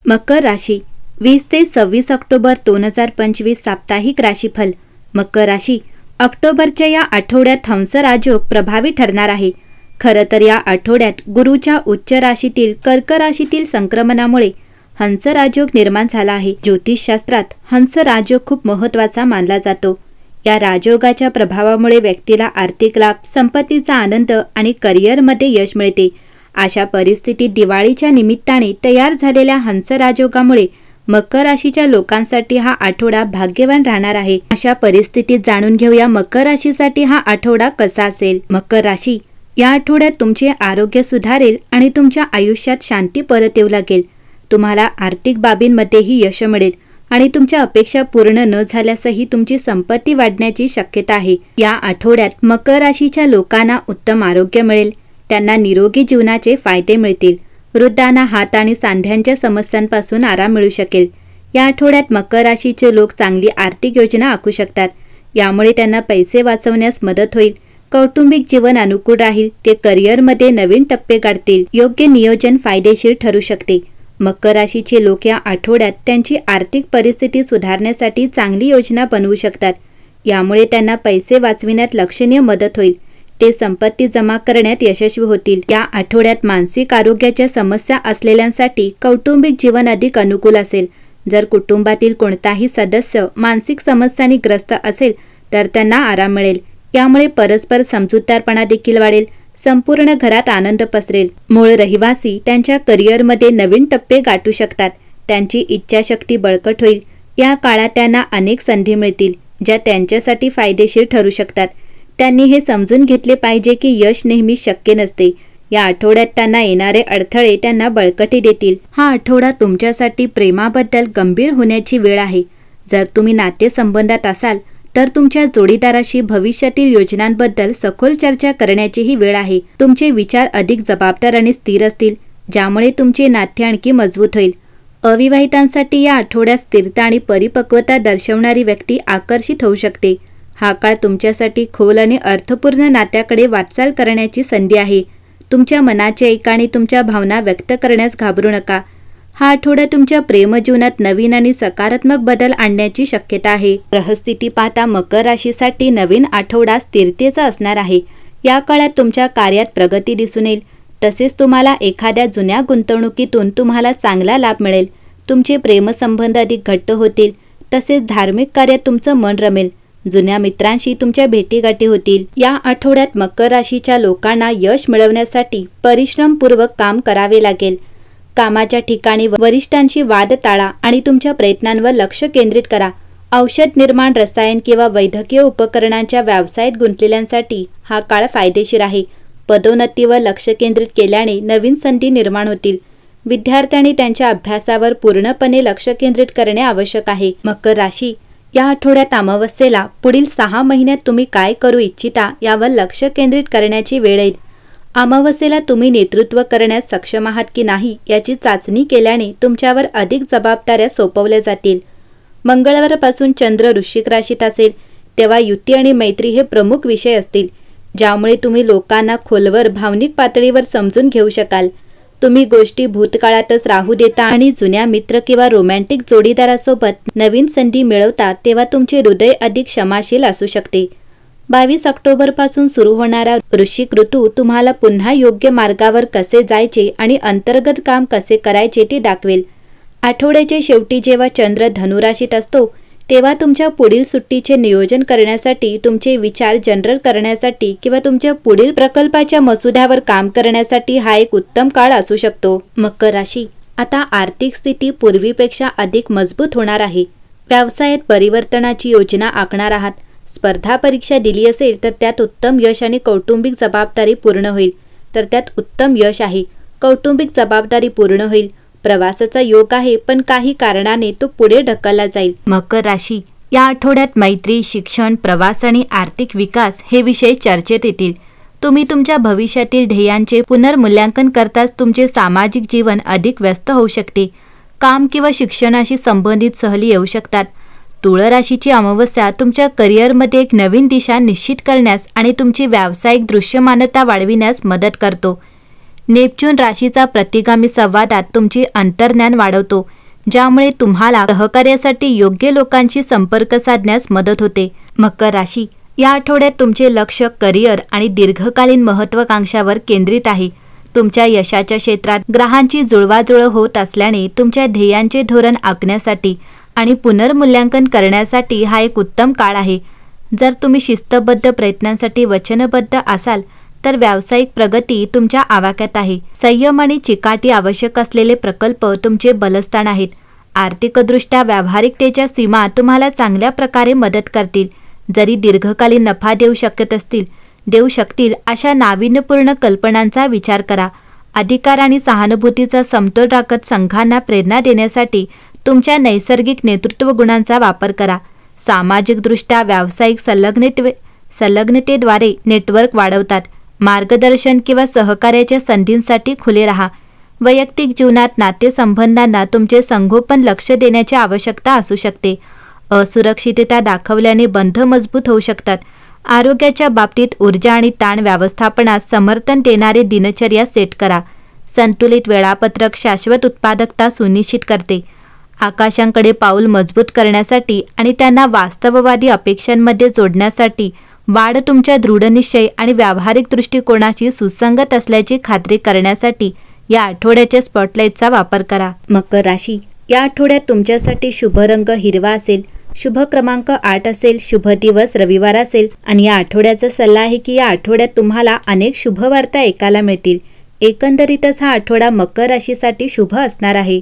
मकर राशी 20 ते 26 ऑक्टोबर 2025 साप्ताहिक राशीफल। मकर राशी, ऑक्टोबरच्या या आठवड्यात हंस राजयोग प्रभावी ठरणार आहे। खरं तर या आठवड्यात गुरुच्या उच्च राशीतील कर्क राशीतील संक्रमणामुळे हंस राजयोग निर्माण झाला आहे। ज्योतिषशास्त्रात हंस राजयोग खूप महत्त्वाचा मानला जातो। या राजयोगाच्या प्रभावामुळे व्यक्तीला आर्थिक लाभ, संपत्तीचा आनंद आणि करिअरमध्ये यश मिळते। अशा परिस्थितीत दिवाळीच्या निमित्ताने तयार झालेल्या हंस राजयोगामुळे मकर राशीच्या लोकांसाठी हा आठवडा भाग्यवान राहणार आहे। अशा परिस्थितीत जाणून घेऊया मकर राशीसाठी हा आठवडा कसा असेल। मकर राशी, या आठवड्यात तुमचे आरोग्य सुधारेल आणि तुमच्या आयुष्यात शांती परत येऊ लागेल। तुम्हाला आर्थिक बाबींमध्येही यश मिळेल आणि तुमच्या अपेक्षा पूर्ण न झाल्यासही तुमची संपत्ती वाढण्याची शक्यता आहे। या आठवड्यात मकर राशीच्या लोकांना उत्तम आरोग्य मिळेल। त्यांना निरोगी जीवनाचे फायदे मिळतील। वृद्धांना हात आणि सांध्यांच्या समस्यांपासून आराम मिळू शकेल। या आठवड्यात मकर राशीचे लोक चांगली आर्थिक योजना आखू शकतात। यामुळे त्यांना पैसे वाचवण्यास मदत होईल। कौटुंबिक जीवन अनुकूल राहील। ते करिअरमध्ये नवीन टप्पे गाठतील। योग्य नियोजन फायदेशीर ठरू शकते। मकर राशीचे लोक या आठवड्यात त्यांची आर्थिक परिस्थिती सुधारण्यासाठी चांगली योजना बनवू शकतात। यामुळे त्यांना पैसे वाचविण्यात लक्षणीय मदत होईल। ते संपत्ती जमा करण्यात यशस्वी होतील। या आठवड्यात मानसिक आरोग्याच्या समस्या असलेल्यांसाठी कौटुंबिक जीवन अधिक अनुकूल असेल। जर कुटुंबातील कोणताही सदस्य मानसिक समस्यांनी ग्रस्त असेल तर त्यांना आराम मिळेल। यामुळे परस्पर समजूतदारपणा देखील वाढेल। संपूर्ण घरात आनंद पसरेल। मूळ रहिवासी त्यांच्या करिअरमध्ये नवीन टप्पे गाठू शकतात। त्यांची इच्छाशक्ती बळकट होईल। या काळात त्यांना अनेक संधी मिळतील ज्या त्यांच्यासाठी फायदेशीर ठरू शकतात। त्यांनी हे समजून घेतले पाहिजे की यश नेहमी शक्य नसते। या आठवड्यात त्यांना येणारे अडथळे त्यांना बळकटी देतील। हा आठवडा तुमच्यासाठी प्रेमाबद्दल गंभीर होण्याची वेळ आहे। जर तुम्ही नातेसंबंधात असाल तर तुमच्या जोडीदाराशी भविष्यातील योजनांबद्दल सखोल चर्चा करण्याची ही वेळ आहे। तुमचे विचार अधिक जबाबदार आणि स्थिर असतील, ज्यामुळे तुमचे नाते आणखी मजबूत होईल। अविवाहितांसाठी या आठवड्यात स्थिरता आणि परिपक्वता दर्शवणारी व्यक्ती आकर्षित होऊ शकते। हा काळ तुमच्यासाठी खोल आणि अर्थपूर्ण नात्याकडे वाटचाल करण्याची संधी आहे। तुमच्या मनाचे ऐका आणि तुमच्या भावना व्यक्त करण्यास घाबरू नका। हा आठवडा तुमच्या प्रेमजीवनात नवीन आणि सकारात्मक बदल आणण्याची शक्यता आहे। ग्रहस्थिती पाहता मकर राशीसाठी नवीन आठवडा स्थिरतेचा असणार आहे। या काळात तुमच्या कार्यात प्रगती दिसून येईल। तसेच तुम्हाला एखाद्या जुन्या गुंतवणुकीतून तुम्हाला चांगला लाभ मिळेल। तुमचे प्रेमसंबंध अधिक घट्ट होतील। तसेच धार्मिक कार्यात तुमचं मन रमेल। जुन्या मित्रांशी तुमच्या भेटीगाठी होतील। या आठवड्यात मकर राशीच्या लोकांना यश मिळवण्यासाठी परिश्रमपूर्वक काम करावे लागेल। कामाच्या ठिकाणी वरिष्ठांशी वाद टाळा आणि तुमच्या प्रयत्नांवर लक्ष केंद्रित करा। औषध निर्माण, रसायन किंवा वैद्यकीय उपकरणांच्या व्यवसायात गुंतलेल्यांसाठी हा काळ फायदेशीर आहे। पदोन्नतीवर लक्ष केंद्रित केल्याने नवीन संधी निर्माण होतील। विद्यार्थ्यांनी त्यांच्या अभ्यासावर पूर्णपणे लक्ष केंद्रित करणे आवश्यक आहे। मकर राशी, या आठवड्यात अमावस्येला पुढील 6 महिन्यात तुम्ही काय करू इच्छिता यावर लक्ष केंद्रित करण्याची वेळ येईल। अमावस्येला तुम्ही नेतृत्व करण्यास सक्षम आहात की नाही याची चाचणी केल्याने तुमच्यावर अधिक जबाबदाऱ्या सोपवल्या जातील। मंगळवारपासून चंद्र वृश्चिक राशीत असेल तेव्हा युती आणि मैत्री हे प्रमुख विषय असतील, ज्यामुळे तुम्ही लोकांना खोलवर भावनिक पातळीवर समजून घेऊ शकाल। तुम्ही गोष्टी भूतकाळातच राहू देता आणि जुन्या मित्र किंवा रोमॅन्टिक जोडीदारासोबत नवीन संधी मिळवता तेव्हा तुमचे हृदय अधिक क्षमाशील असू शकते। 22 ऑक्टोबरपासून सुरू होणारा वृश्चिक ऋतू तुम्हाला पुन्हा योग्य मार्गावर कसे जायचे आणि अंतर्गत काम कसे करायचे ते दाखवेल। आठवड्याच्या शेवटी जेव्हा चंद्र धनुराशीत असतो तेव्हा तुमच्या पुढील सुट्टीचे नियोजन करण्यासाठी, तुमचे विचार जनरल करण्यासाठी किंवा तुमच्या पुढील प्रकल्पाच्या मसुद्यावर काम करण्यासाठी हा एक उत्तम काळ असू शकतो। मकर राशी, आता आर्थिक स्थिती पूर्वीपेक्षा अधिक मजबूत होणार आहे। व्यवसायात परिवर्तनाची योजना आखणार आहात। स्पर्धा परीक्षा दिली असेल तर त्यात उत्तम यश आणि कौटुंबिक जबाबदारी पूर्ण होईल तर त्यात उत्तम यश आहे। कौटुंबिक जबाबदारी पूर्ण होईल। प्रवासाचा योग आहे, पण काही कारणाने तो पुढे ढकलला जाईल। मकर राशी, या आठवड्यात मैत्री, शिक्षण, प्रवास आणि आर्थिक विकास हे विषय चर्चेत येतील। तुम्ही तुमच्या भविष्यातील ध्येयांचे पुनर्मूल्यांकन करताच तुमचे सामाजिक जीवन अधिक व्यस्त होऊ शकते। काम किंवा शिक्षणाशी संबंधित सहली येऊ शकतात। तुळ राशीची अमावस्या तुमच्या करिअरमध्ये एक नवीन दिशा निश्चित करण्यास आणि तुमची व्यावसायिक दृश्यमानता वाढविण्यास मदत करतो। नेपच्यून राशीचा प्रतिगामी संवादात तुमचे अंतर्ज्ञान वाढवतो। ज्यामुळे तुम्हाला सहकार्यासाठी योग्य लोकांशी संपर्क साधण्यास मदत होते। मकर राशी, या आठवड्यात तुमचे लक्ष करिअर आणि दीर्घकालीन महत्त्वाकांक्षावर केंद्रित आहे। तुमच्या यशाच्या क्षेत्रात ग्रहांची जुळवाजुळव होत असल्याने तुमच्या ध्येयांचे धोरण आखण्यासाठी आणि पुनर्मूल्यांकन करण्यासाठी हा एक उत्तम काळ आहे। जर तुम्ही शिस्तबद्ध प्रयत्नांसाठी वचनबद्ध असाल तर व्यावसायिक प्रगती तुमच्या आवाक्यात आहे। संयम आणि चिकाटी आवश्यक असलेले प्रकल्प तुमचे बलस्थान आहेत। आर्थिकदृष्ट्या व्यावहारिकतेच्या सीमा तुम्हाला चांगल्या प्रकारे मदत करतील। जरी दीर्घकालीन नफा देऊ शकतील अशा नाविन्यपूर्ण कल्पनांचा विचार करा। अधिकार आणि सहानुभूतीचा समतोल राखत संघांना प्रेरणा देण्यासाठी तुमच्या नैसर्गिक नेतृत्व गुणांचा वापर करा। सामाजिकदृष्ट्या व्यावसायिक संलग्नतेद्वारे नेटवर्क वाढवतात। मार्गदर्शन किंवा सहकार्याच्या संधींसाठी खुले राहा। वैयक्तिक जीवनात नातेसंबंधांना तुमचे संगोपन लक्ष देण्याची आवश्यकता असू शकते। असुरक्षितता दाखवल्याने बंध मजबूत होऊ शकतात। आरोग्याच्या बाबतीत ऊर्जा आणि ताण व्यवस्थापनास समर्थन देणारे दिनचर्या सेट करा। संतुलित वेळापत्रक शाश्वत उत्पादकता सुनिश्चित करते। आकाशांकडे पाऊल मजबूत करण्यासाठी आणि त्यांना वास्तववादी अपेक्षांमध्ये जोडण्यासाठी वाढ तुमच्या दृढनिश्चय आणि व्यावहारिक दृष्टिकोनाची सुसंगत असल्याची खात्री करण्यासाठी या आठवड्याच्या स्पॉटलाइटचा वापर करा। मकर राशी, या आठवड्यात तुमच्यासाठी शुभ रंग हिरवा असेल, शुभ क्रमांक 8 असेल, शुभ दिवस रविवार असेल आणि या आठवड्याचा सल्ला आहे की या आठवड्यात तुम्हाला अनेक शुभवार्ता ऐकायला मिळतील। एकंदरीतच हा आठवडा मकर राशीसाठी शुभ असणार आहे।